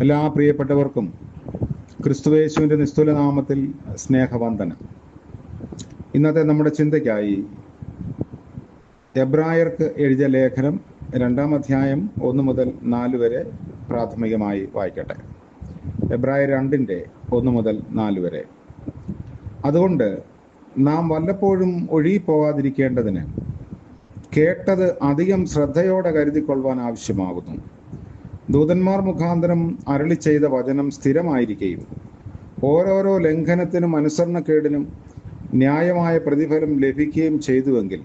എല്ലാ പ്രിയപ്പെട്ടവർക്കും ക്രിസ്തുയേശുവിൻ്റെ നിസ്തുല നാമത്തിൽ സ്നേഹവന്ദനം. ഇന്നത്തെ നമ്മുടെ ചിന്തയ്ക്കായി എബ്രായർക്ക് എഴുതിയ ലേഖനം 2-ാം അധ്യായം 1 മുതൽ 4 വരെ പ്രാഥമികമായി വായിക്കട്ടെ. എബ്രായർ 2-1 മുതൽ 4 വരെ. അതുകൊണ്ട് നാം വല്ലപ്പോഴും ഒഴുകിപ്പോകാതിരിക്കേണ്ടതിന് കേട്ടത് അധികം ശ്രദ്ധയോടെ കരുതിക്കൊള്ളുവാൻ ആവശ്യമാകുന്നു. ദൂതന്മാർ മുഖാന്തരം അരുളി ചെയ്ത വചനം സ്ഥിരമായിരിക്കുകയും ഓരോരോ ലംഘനത്തിനും അനുസരണക്കേടിനും ന്യായമായ പ്രതിഫലം ലഭിക്കുകയും ചെയ്തുവെങ്കിൽ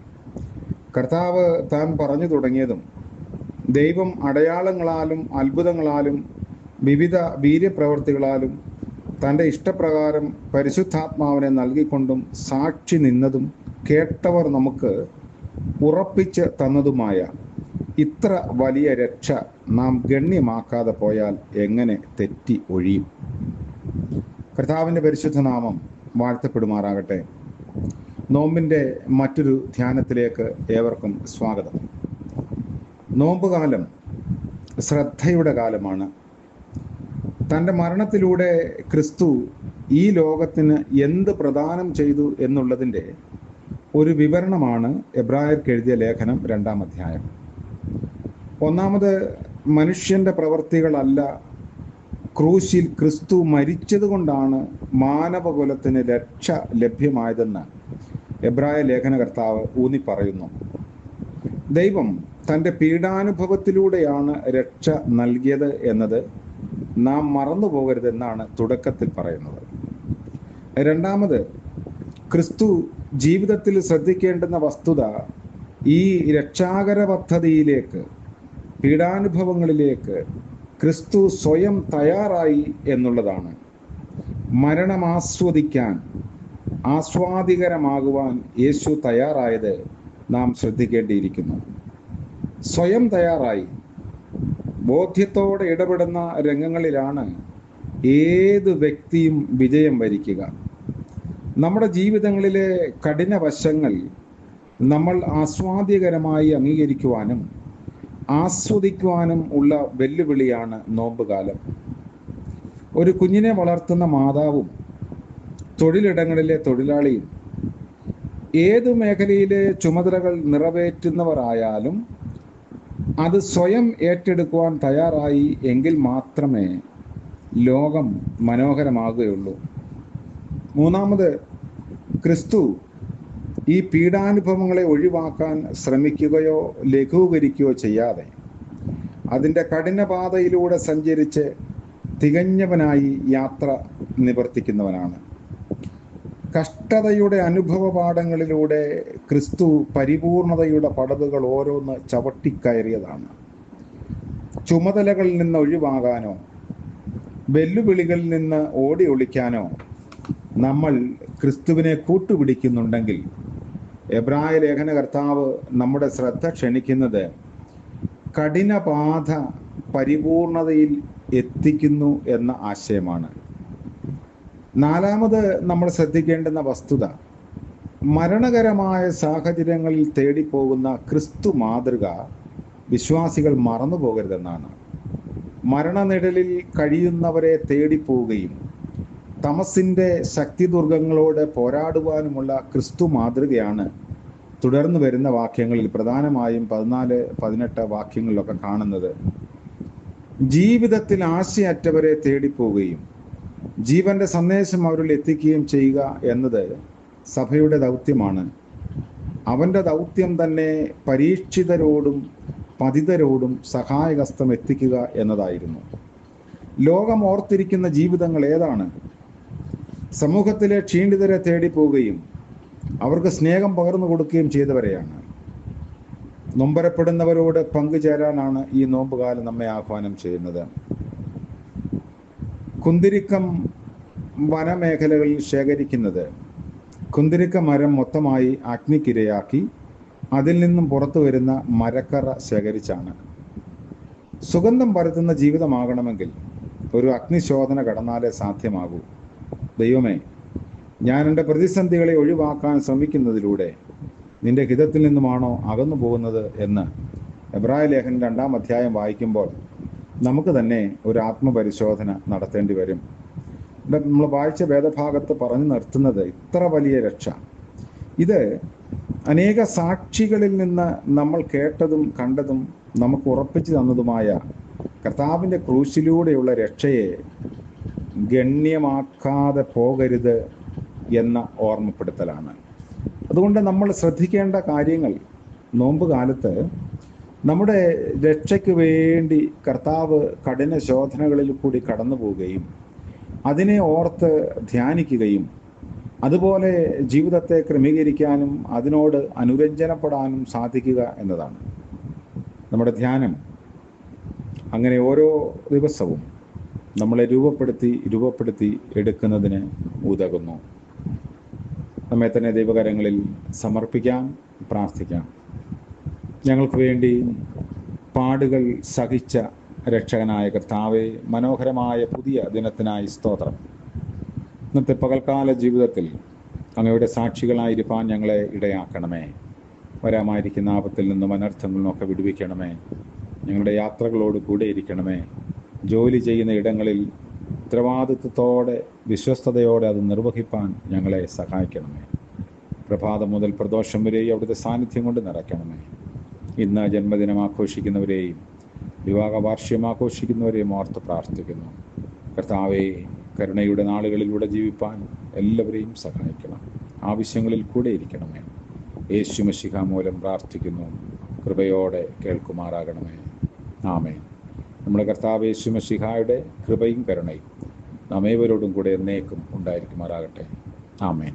കർത്താവ് താൻ പറഞ്ഞു തുടങ്ങിയതും ദൈവം അടയാളങ്ങളാലും അത്ഭുതങ്ങളാലും വിവിധ വീര്യപ്രവൃത്തികളാലും തൻ്റെ ഇഷ്ടപ്രകാരം പരിശുദ്ധാത്മാവിനെ നൽകിക്കൊണ്ടും സാക്ഷി നിന്നതും കേട്ടവർ നമുക്ക് ഉറപ്പിച്ച് തന്നതുമായ ഇത്ര വലിയ രക്ഷ നാം ഗണ്യമാക്കാതെ പോയാൽ എങ്ങനെ തെറ്റി ഒഴിയും? കർത്താവിൻ്റെ പരിശുദ്ധ നാമം വാഴ്ത്തപ്പെടുമാറാകട്ടെ. നോമ്പിൻ്റെ മറ്റൊരു ധ്യാനത്തിലേക്ക് ഏവർക്കും സ്വാഗതം. നോമ്പുകാലം ശ്രദ്ധയുടെ കാലമാണ്. തൻ്റെ മരണത്തിലൂടെ ക്രിസ്തു ഈ ലോകത്തിന് എന്ത് പ്രദാനം ചെയ്തു എന്നുള്ളതിൻ്റെ ഒരു വിവരണമാണ് എബ്രായർക്ക് എഴുതിയ ലേഖനം 2-ാം അധ്യായം. ഒന്നാമത്, മനുഷ്യൻ്റെ പ്രവൃത്തികളല്ല, ക്രൂശിൽ ക്രിസ്തു മരിച്ചത് കൊണ്ടാണ് മാനവകുലത്തിന് രക്ഷ ലഭ്യമായതെന്ന് എബ്രായ ലേഖനകർത്താവ് ഊന്നി പറയുന്നു. ദൈവം തൻ്റെ പീഡാനുഭവത്തിലൂടെയാണ് രക്ഷ നൽകിയത് എന്നത് നാം മറന്നു പോകരുതെന്നാണ് തുടക്കത്തിൽ പറയുന്നത്. രണ്ടാമത്, ക്രിസ്തു ജീവിതത്തിൽ ശ്രദ്ധിക്കേണ്ടുന്ന വസ്തുത ഈ രക്ഷാകര പദ്ധതിയിലേക്ക്, പീഡാനുഭവങ്ങളിലേക്ക് ക്രിസ്തു സ്വയം തയ്യാറായി എന്നുള്ളതാണ്. മരണം ആസ്വാദികരമാകുവാൻ യേശു തയ്യാറായത് നാം ശ്രദ്ധിക്കേണ്ടിയിരിക്കുന്നു. സ്വയം തയ്യാറായി ബോധ്യത്തോടെ ഇടപെടുന്ന രംഗങ്ങളിലാണ് ഏത് വ്യക്തിയും വിജയം വരിക്കുക. നമ്മുടെ ജീവിതങ്ങളിലെ കഠിന വശങ്ങൾ നമ്മൾ ആസ്വാദ്യകരമായി അംഗീകരിക്കുവാനും ആസ്വദിക്കുവാനും ഉള്ള വെല്ലുവിളിയാണ് നോമ്പുകാലം. ഒരു കുഞ്ഞിനെ വളർത്തുന്ന മാതാവും തൊഴിലിടങ്ങളിലെ തൊഴിലാളിയും ഏതു മേഖലയിലെ ചുമതലകൾ നിറവേറ്റുന്നവരായാലും അത് സ്വയം ഏറ്റെടുക്കുവാൻ തയ്യാറായി എങ്കിൽ മാത്രമേ ലോകം മനോഹരമാകുകയുള്ളൂ. മൂന്നാമത്, ക്രിസ്തു ഈ പീഡാനുഭവങ്ങളെ ഒഴിവാക്കാൻ ശ്രമിക്കുകയോ ലഘൂകരിക്കുകയോ ചെയ്യാതെ അതിൻ്റെ കഠിനപാതയിലൂടെ സഞ്ചരിച്ച് തികഞ്ഞവനായി യാത്ര നിവർത്തിക്കുന്നവനാണ്. കഷ്ടതയുടെ അനുഭവ പാഠങ്ങളിലൂടെ ക്രിസ്തു പരിപൂർണതയുടെ പടവുകൾ ഓരോന്ന് ചവിട്ടിക്കയറിയതാണ്. ചുമതലകളിൽ നിന്ന് ഒഴിവാകാനോ വെല്ലുവിളികളിൽ നിന്ന് ഓടി ഒളിക്കാനോ നമ്മൾ ക്രിസ്തുവിനെ കൂട്ടുപിടിക്കുന്നുണ്ടെങ്കിൽ എബ്രായ ലേഖനകർത്താവ് നമ്മുടെ ശ്രദ്ധ ക്ഷണിക്കുന്നത് കഠിനപാത പരിപൂർണതയിൽ എത്തിക്കുന്നു എന്ന ആശയമാണ്. നാലാമത്, നമ്മൾ ശ്രദ്ധിക്കേണ്ടുന്ന വസ്തുത മരണകരമായ സാഹചര്യങ്ങളിൽ തേടിപ്പോകുന്ന ക്രിസ്തു മാതൃക വിശ്വാസികൾ മറന്നു പോകരുതെന്നാണ്. മരണനിഴലിൽ കഴിയുന്നവരെ തേടിപ്പോവുകയും തമസിൻ്റെ ശക്തിദുർഗങ്ങളോട് പോരാടുവാനുമുള്ള ക്രിസ്തു മാതൃകയാണ് തുടർന്ന് വരുന്ന വാക്യങ്ങളിൽ, പ്രധാനമായും 14-18 വാക്യങ്ങളിലൊക്കെ കാണുന്നത്. ജീവിതത്തിൽ ആശയറ്റവരെ തേടിപ്പോവുകയും ജീവന്റെ സന്ദേശം അവരിൽ എത്തിക്കുകയും ചെയ്യുക എന്നത് സഭയുടെ ദൗത്യമാണ്. അവൻ്റെ ദൗത്യം തന്നെ പരീക്ഷിതരോടും പതിതരോടും സഹായഹസ്തം എത്തിക്കുക എന്നതായിരുന്നു. ലോകം ഓർത്തിരിക്കുന്ന ജീവിതങ്ങൾ ഏതാണ്? സമൂഹത്തിലെ ക്ഷീണിതരെ തേടിപ്പോവുകയും അവർക്ക് സ്നേഹം പകർന്നു കൊടുക്കുകയും ചെയ്തവരെയാണ്. നൊമ്പരപ്പെടുന്നവരോട് പങ്കുചേരാനാണ് ഈ നോമ്പുകാലം നമ്മെ ആഹ്വാനം ചെയ്യുന്നത്. കുന്തിരിക്കം വനമേഖലകളിൽ ശേഖരിക്കുന്നത് കുന്തിരിക്ക മരം മൊത്തമായി അഗ്നിക്കിരയാക്കി അതിൽ നിന്നും പുറത്തു വരുന്ന മരക്കറ ശേഖരിച്ചാണ്. സുഗന്ധം പരത്തുന്ന ജീവിതമാകണമെങ്കിൽ ഒരു അഗ്നിശോധന കടന്നാലേ സാധ്യമാകൂ. ദൈവമേ, ഞാൻ എൻ്റെ പ്രതിസന്ധികളെ ഒഴിവാക്കാൻ ശ്രമിക്കുന്നതിലൂടെ നിന്റെ ഹിതത്തിൽ നിന്നുമാണോ അകന്നു പോകുന്നത് എന്ന് എബ്രായ ലേഖനം 2-ാം അധ്യായം വായിക്കുമ്പോൾ നമുക്ക് തന്നെ ഒരു ആത്മപരിശോധന നടത്തേണ്ടി വരും. നമ്മൾ വായിച്ച വേദഭാഗത്ത് പറഞ്ഞു നിർത്തുന്നത് ഇത്ര വലിയ രക്ഷ, ഇത് അനേക സാക്ഷികളിൽ നിന്ന് നമ്മൾ കേട്ടതും കണ്ടതും നമുക്ക് ഉറപ്പിച്ചു തന്നതുമായ കർത്താവിൻ്റെ ക്രൂശിലൂടെയുള്ള രക്ഷയെ ഗണ്യമാക്കാതെ പോകരുത് എന്ന ഓർമ്മപ്പെടുത്തലാണ്. അതുകൊണ്ട് നമ്മൾ ശ്രദ്ധിക്കേണ്ട കാര്യങ്ങൾ, നോമ്പ് കാലത്ത് നമ്മുടെ രക്ഷയ്ക്ക് വേണ്ടി കർത്താവ് കഠിന ശോധനകളിൽ കൂടി കടന്നു പോവുകയും അതിനെ ഓർത്ത് ധ്യാനിക്കുകയും അതുപോലെ ജീവിതത്തെ ക്രമീകരിക്കാനും അതിനോട് അനുരഞ്ജനപ്പെടാനും സാധിക്കുക എന്നതാണ് നമ്മുടെ ധ്യാനം. അങ്ങനെ ഓരോ ദിവസവും നമ്മളെ രൂപപ്പെടുത്തി എടുക്കുന്നതിന് ഉതകുന്നു. നമ്മെ തന്നെ ദൈവകരങ്ങളിൽ സമർപ്പിക്കാം, പ്രാർത്ഥിക്കാം. ഞങ്ങൾക്ക് വേണ്ടി പാടുകൾ സഹിച്ച രക്ഷകനായ കർത്താവെ, മനോഹരമായ പുതിയ ദിനത്തിനായി സ്തോത്രം. ഇന്നത്തെ പകൽക്കാല ജീവിതത്തിൽ അങ്ങയുടെ സാക്ഷികളായിരിക്കാൻ ഞങ്ങളെ ഇടയാക്കണമേ. വരാമായിരിക്കുന്ന ആപത്തിൽ നിന്നും അനർത്ഥങ്ങളിൽ നിന്നൊക്കെ വിടുവിക്കണമേ. ഞങ്ങളുടെ യാത്രകളോട് കൂടെ ഇരിക്കണമേ. ജോലി ചെയ്യുന്ന ഇടങ്ങളിൽ ഉത്തരവാദിത്വത്തോടെ വിശ്വസ്തയോടെ അത് നിർവഹിപ്പാൻ ഞങ്ങളെ സഹായിക്കണമേ. പ്രഭാതം മുതൽ പ്രദോഷം വരെയും അവിടുത്തെ സാന്നിധ്യം കൊണ്ട് നിറയ്ക്കണമേ. ഇന്ന് ജന്മദിനം ആഘോഷിക്കുന്നവരെയും വിവാഹ വാർഷികം ആഘോഷിക്കുന്നവരെയും ഓർത്ത് പ്രാർത്ഥിക്കുന്നു. കർത്താവെ, കരുണയുടെ നാളുകളിലൂടെ ജീവിപ്പാൻ എല്ലാവരെയും സഹായിക്കണം. ആവശ്യങ്ങളിൽ കൂടെ ഇരിക്കണമേ. യേശു മശിഹ മൂലം പ്രാർത്ഥിക്കുന്നു. കൃപയോടെ കേൾക്കുമാറാകണമേ. ആമേൻ. നമ്മുടെ കർത്താവ് യേശു മശിഹായുടെ കൃപയും കരുണയും നാം ഏവരോടും കൂടെ എന്നേക്കും ഉണ്ടായിരിക്കുമാറാകട്ടെ. ആമേൻ.